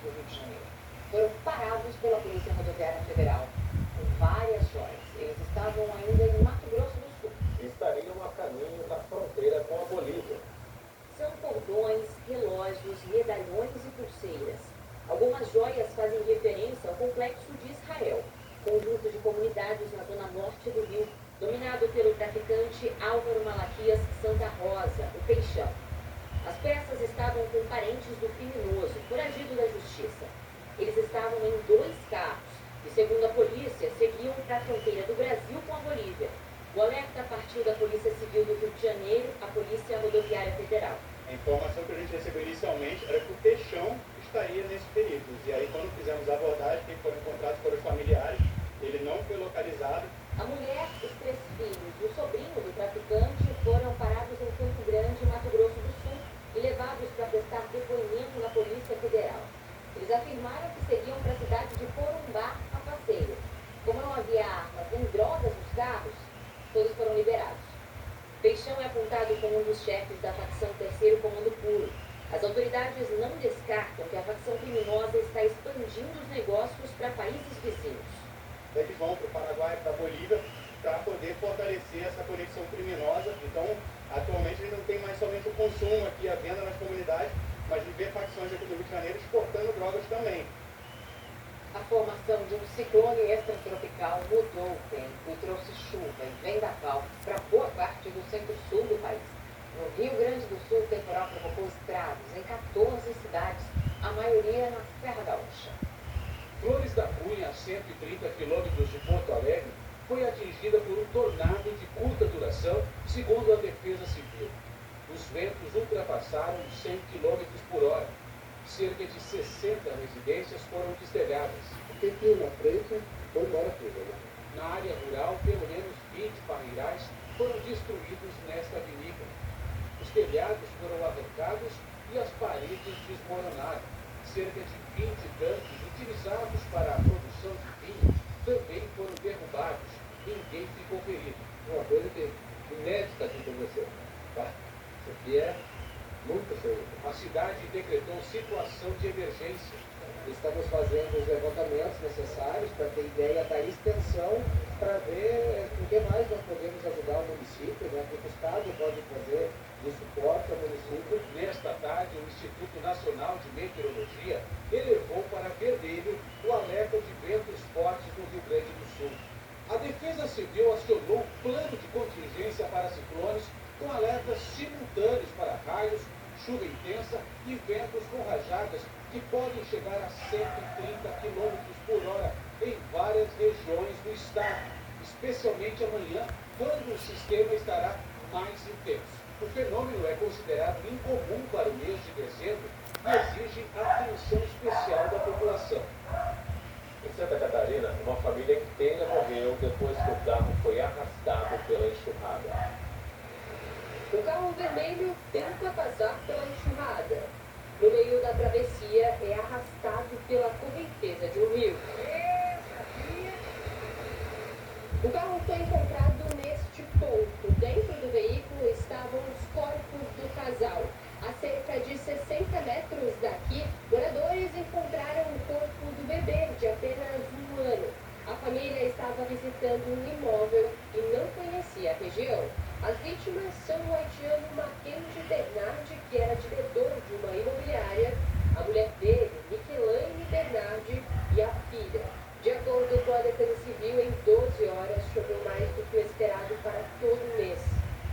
do Rio de Janeiro. Foram parados pela Polícia Rodoviária Federal com várias joias. Eles estavam ainda em Mato Grosso do Sul. Estariam a caminho da fronteira com a Bolívia. São cordões, relógios, medalhões e pulseiras. Algumas joias fazem referência ao Complexo de Israel, conjunto de comunidades na zona norte do Rio, dominado pelo traficante Álvaro Malaquias Santa Rosa, o Peixão. As peças estavam com parentes do criminoso, foragido da justiça. Eles estavam em 2 carros e, segundo a polícia, seguiam para a fronteira do Brasil com a Bolívia. O alerta partiu da Polícia Civil do Rio de Janeiro à Polícia Rodoviária Federal. A informação que a gente recebeu inicialmente era que o Peixão estaria nesses veículos. E aí, quando fizemos a abordagem, quem foram encontrados foram os familiares, ele não foi localizado. A mulher, os 3 filhos e o sobrinho do traficante foram parados em Campo Grande, Mato Grosso do Sul, e levados para prestar depoimento na Polícia Federal. Eles afirmaram que seguiam para a cidade de Corumbá a passeio. Como não havia armas nem drogas nos carros, todos foram liberados. Peixão é apontado como um dos chefes da facção Terceiro Comando Puro. As autoridades não descartam que a facção criminosa está expandindo os negócios para países vizinhos. Eles vão para o Paraguai e para a Bolívia para poder fortalecer essa conexão criminosa. Então, atualmente, ele não tem mais somente o consumo aqui, a venda nas comunidades, mas de ver facções aqui do Rio de Janeiro exportando drogas também. A formação de um ciclone extratropical mudou o tempo e trouxe chuva e vendaval para boa parte do centro-sul do país. No Rio Grande do Sul, o temporal provocou estragos em 14 cidades, a maioria na Serra Gaúcha. Flores da Cunha, a 130 quilômetros de Porto Alegre, foi atingida por um tornado de curta duração, segundo a Defesa Civil. Os ventos ultrapassaram 100 km por hora. Cerca de 60 residências foram destelhadas. Quem viu na frente foi embora tudo, né? Na área rural, pelo menos 20 parreirais foram destruídos nesta avenida. Os telhados foram arrancados e as paredes desmoronaram. Cerca de 20 tanques utilizados para a produção de vinho também foram derrubados. Ninguém ficou ferido. Uma coisa que inédita que aconteceu. Tá? Isso aqui é muito sério. A cidade decretou situação de emergência. Estamos fazendo os levantamentos necessários para ter ideia da extensão, para ver o que mais nós podemos ajudar o município, né? O que o Estado pode fazer de suporte ao município. Nesta tarde, o Instituto Nacional de Meteorologia elevou para vermelho o alerta de ventos fortes no Rio Grande do Sul. A Defesa Civil acionou um plano de contingência para ciclones com alertas simultâneos para raios, chuva intensa e ventos com rajadas que podem chegar a 130 km por hora em várias regiões do estado, especialmente amanhã, quando o sistema estará mais intenso. O fenômeno é considerado incomum para o mês de dezembro e exige atenção especial da população. Em Santa Catarina, uma família inteira morreu depois que o carro foi arrastado pela enxurrada. O carro vermelho tenta passar pela enxurrada. No meio da travessia, é arrastado pela correnteza de um rio. O carro foi encontrado neste ponto. Dentro do veículo estavam os corpos do casal. A cerca de 60 metros daqui, moradores encontraram o corpo do bebê de apenas 1 ano. A família estava visitando um imóvel e não conhecia a região. As vítimas são o haitiano Mackenzie Bernardi, que era diretor de uma imobiliária, a mulher dele, Miquelaine Bernardi, e a filha. De acordo com a Defesa Civil, em 12 horas choveu mais do que o esperado para todo o mês.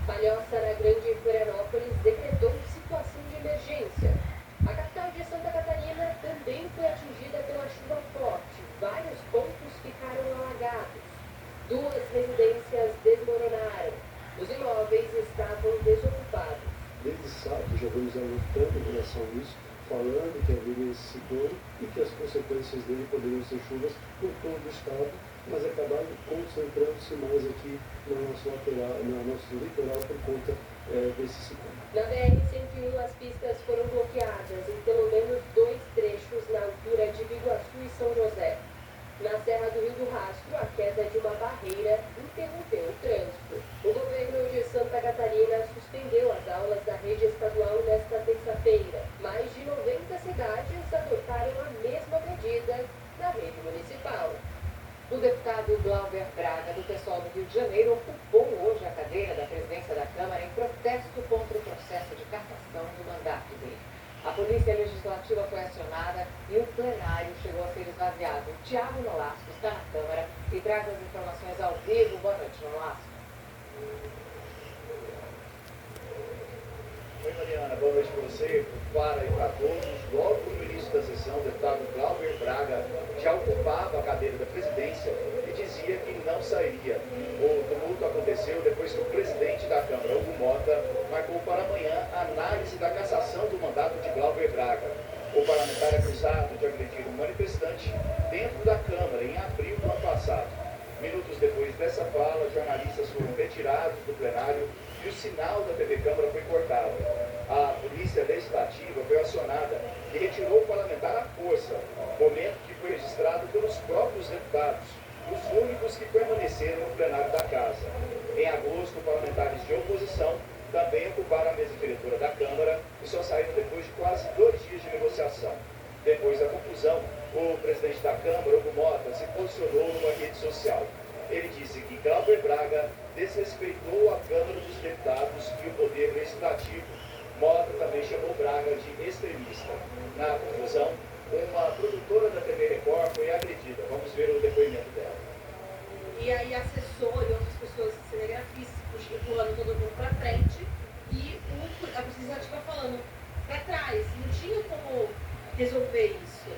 Palhoça, na Grande Florianópolis, decretou situação de emergência. A capital de Santa Catarina também foi atingida pela chuva forte. Vários pontos ficaram alagados. 2 residências desmoronaram. Os imóveis estavam desocupados. Desde sábado já vamos alertando em relação a isso, falando que haveria esse ciclone e que as consequências dele poderiam ser chuvas por todo o estado, mas acabaram concentrando-se mais aqui no nosso lateral, no nosso litoral por conta desse ciclone. Na BR-101, as pistas foram bloqueadas em pelo menos 2 trechos na altura de Biguaçu e São José. Na Serra do Rio do Rastro, a queda de uma barreira interrompeu o trânsito. O governo de Santa Catarina suspendeu as aulas da rede estadual nesta terça-feira. Mais de 90 muitas cidades adotaram a mesma medida na rede municipal. O deputado Glauber Braga, do PSOL do Rio de Janeiro, ocupou hoje a cadeira da presidência da Câmara em protesto contra o processo de cassação do mandato dele. A Polícia Legislativa foi acionada e o plenário chegou a ser esvaziado. Tiago Nolasco está na Câmara e traz as informações ao vivo. Boa noite, Nolasco. Oi, Mariana, boa noite para você, para e para todos. Logo no início da sessão, o deputado Glauber Braga já ocupava a cadeira da presidência e dizia que não sairia. O tumulto aconteceu depois que o presidente da Câmara, Hugo Mota, marcou para amanhã a análise da cassação do mandato de Glauber Braga. O parlamentar é acusado de agredir um manifestante dentro da Câmara em abril do ano passado. Minutos depois dessa fala, jornalistas foram retirados do plenário e o sinal da TV Câmara foi cortado. A Polícia Legislativa foi acionada e retirou o parlamentar à força, momento que foi registrado pelos próprios deputados, os únicos que permaneceram no plenário da Casa. Em agosto, parlamentares de oposição também ocuparam a mesa diretora da Câmara e só saíram depois de quase 2 dias de negociação. Depois da confusão, o presidente da Câmara, Hugo Mota, se posicionou numa rede social. Ele disse que Glauber Braga desrespeitou a Câmara dos Deputados e o Poder Legislativo. Mota também chamou Braga de extremista. Na confusão, uma produtora da TV Record foi agredida. Vamos ver o depoimento dela. E aí assessor e outras pessoas cinegrafistas empurrando todo mundo para frente e a Polícia Legislativa falando para trás. Não tinha como resolver isso.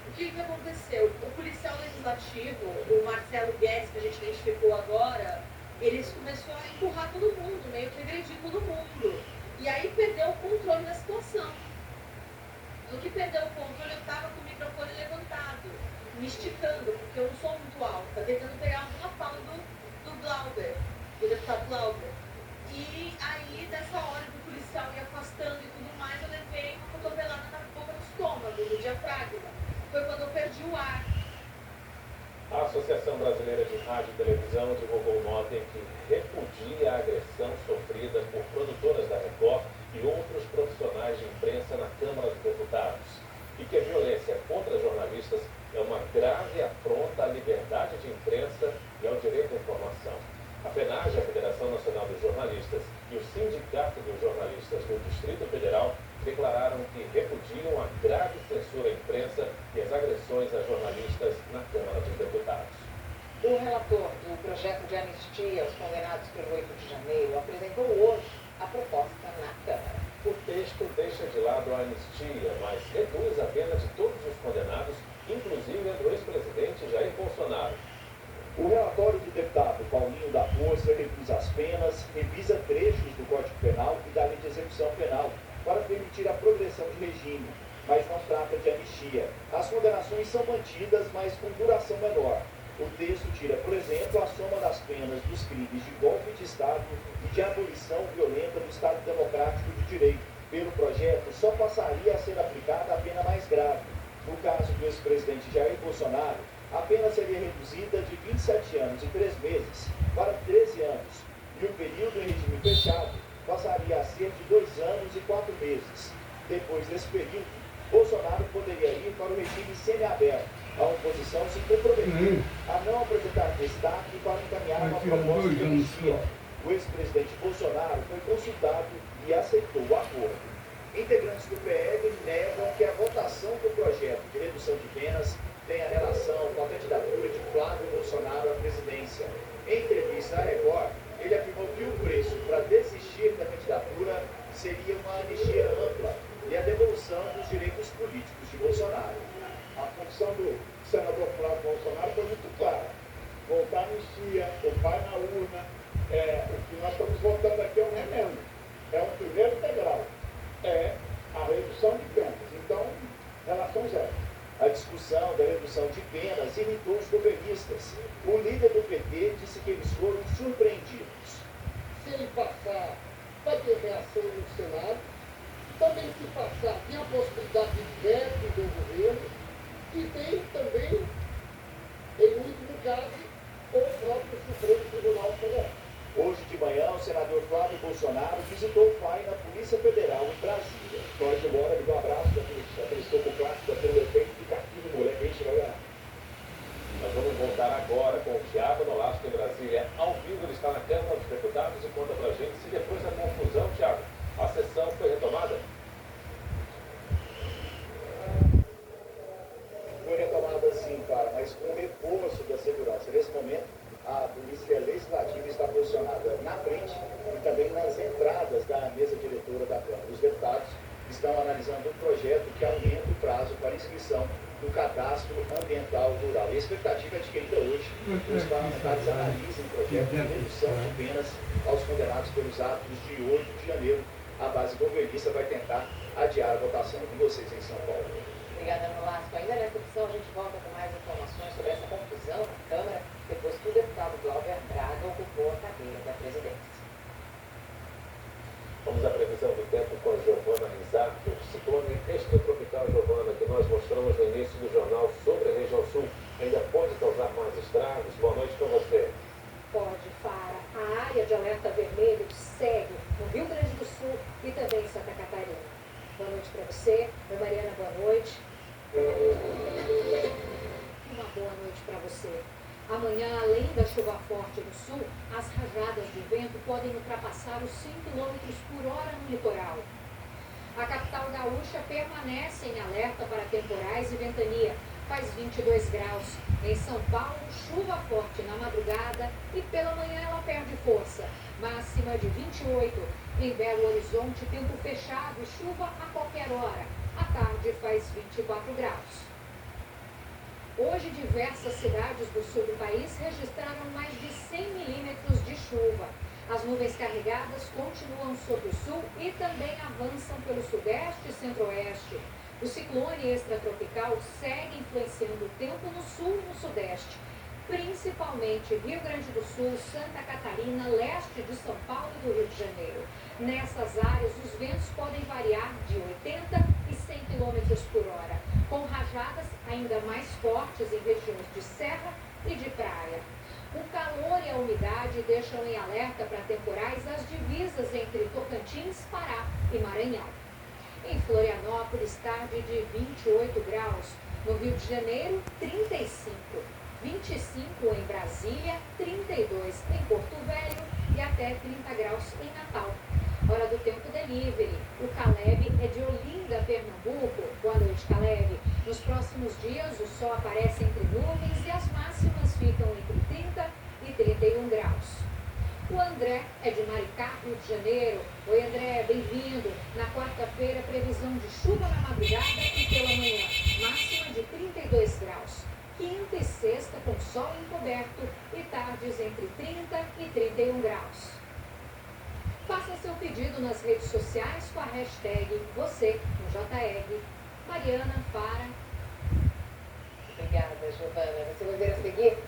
O que aconteceu? O policial legislativo, o Marcelo Guedes, que a gente identificou agora, eles começou a empurrar todo mundo, meio que agredir todo mundo. E aí perdeu o controle da situação. No que perdeu o controle, eu estava com o microfone levantado, me esticando, porque eu não sou muito alta, tentando pegar alguma fala do Glauber, do deputado Glauber. E aí, nessa hora do policial ir afastando e tudo mais, eu levei uma cotovelada na boca do estômago, do diafragma. Foi quando eu perdi o ar. A Associação Brasileira de Rádio e Televisão divulgou nota em que repudia a agressão sofrida por produtoras da Record e outros profissionais de imprensa na Câmara dos Deputados, e que a violência contra jornalistas é uma grave afronta à liberdade de imprensa e ao direito à informação. A FENAGE, a Federação Nacional dos Jornalistas, e o Sindicato dos Jornalistas do Distrito Federal declararam que repudiam a grave censura à imprensa e as agressões a jornalistas na Câmara dos Deputados. O relator do projeto de anistia aos condenados pelo 8 de janeiro apresentou hoje a proposta na Câmara. O texto deixa de lado a anistia, mas reduz a pena de todos os condenados, inclusive a do ex-presidente Jair Bolsonaro. O relatório do deputado Paulinho da Força reduz as penas, revisa trechos do Código Penal e da Lei de Execução Penal para permitir a progressão de regime, mas não trata de anistia. As condenações são mantidas, mas com duração menor. O texto tira, por exemplo, a soma das penas dos crimes de golpe de Estado e de abolição violenta do Estado Democrático de Direito. Pelo projeto, só passaria a ser aplicada a pena mais grave. No caso do ex-presidente Jair Bolsonaro, a pena seria reduzida de 27 anos e 3 meses para 13 anos, e o período em regime fechado passaria a ser de 2 anos e 4 meses. Depois desse período, Bolsonaro poderia ir para o regime semiaberto. A oposição se comprometeu a não apresentar destaque para encaminhar uma proposta de anistia. O ex-presidente Bolsonaro foi consultado e aceitou o acordo. Integrantes do PL negam que a votação do projeto de redução de penas tenha relação com a candidatura de Flávio Bolsonaro à presidência. Em entrevista à Record, ele afirmou que o preço para desistir da candidatura seria uma anistia ampla e a devolução dos direitos políticos de Bolsonaro. A função do senador Flávio Bolsonaro foi muito clara. Voltar à anistia, o pai na urna. O que nós estamos votando aqui é um remendo. É um primeiro integral. É a redução de penas. Então, relação zero. A discussão da redução de penas irritou os governistas. O líder do PT disse que eles foram surpreendidos. Se ele passar, vai ter reação no Senado. Também se passar, tem a possibilidade de veto do governo. E tem também, em último caso, o próprio Supremo Tribunal Federal. Hoje de manhã, o senador Flávio Bolsonaro visitou o pai na Polícia Federal em Brasília. Jorge Mora, um abraço da Polícia. projeto que aumenta o prazo para inscrição no cadastro ambiental rural. E a expectativa é de que ainda hoje os parlamentares analisem o projeto de redução de penas aos condenados pelos atos de 8 de janeiro. A base governista vai tentar adiar a votação. Com vocês em São Paulo. Obrigada, Nolasco. Ainda nessa edição a gente volta com mais informações sobre essa confusão na Câmara, depois que o deputado Glauber Braga ocupou a cadeira da presidência. Vamos à previsão do tempo com a Giovana Risato. O ciclone extratropical Giovana, que nós mostramos no início do jornal sobre a região sul, ainda pode causar mais estragos. Boa noite com você. Pode, Fara. A área de alerta vermelho segue no Rio Grande do Sul e também em Santa Catarina. Boa noite para você. Oi, Mariana, boa noite. Uma boa noite para você. Amanhã, além da chuva forte no sul, as rajadas de vento podem ultrapassar os 100 km por hora no litoral. A capital gaúcha permanece em alerta para temporais e ventania. Faz 22 graus. Em São Paulo, chuva forte na madrugada e pela manhã ela perde força. Máxima de 28. Em Belo Horizonte, tempo fechado e chuva a qualquer hora. À tarde faz 24 graus. Hoje, diversas cidades do sul do país registraram mais de 100 milímetros de chuva. As nuvens carregadas continuam sobre o sul e também avançam pelo sudeste e centro-oeste. O ciclone extratropical segue influenciando o tempo no sul e no sudeste, principalmente Rio Grande do Sul, Santa Catarina, leste de São Paulo e do Rio de Janeiro. Nessas áreas, os ventos podem variar de 80 e 100 km por hora, com rajadas ainda mais fortes em regiões de serra e de praia. O calor e a umidade deixam em alerta para temporais as divisas entre Tocantins, Pará e Maranhão. Em Florianópolis, tarde de 28 graus. No Rio de Janeiro, 35. 25 em Brasília, 32 em Porto Velho e até 30 graus em Natal. Hora do tempo delivery. O Caleb é de Olinda, Pernambuco. Boa noite, Caleb. Nos próximos dias, o sol aparece entre nuvens e as máximas ficam entre 30 e 31 graus. O André é de Maricá, Rio de Janeiro. Oi, André, bem-vindo. Na quarta-feira, previsão de chuva na madrugada e pela manhã. Máxima de 32 graus. Quinta e sexta com sol encoberto e tardes entre 30 e 31 graus. Faça seu pedido nas redes sociais com a hashtag você no JR. Mariana, para. Obrigada, Giovana. Você vai ver a seguir?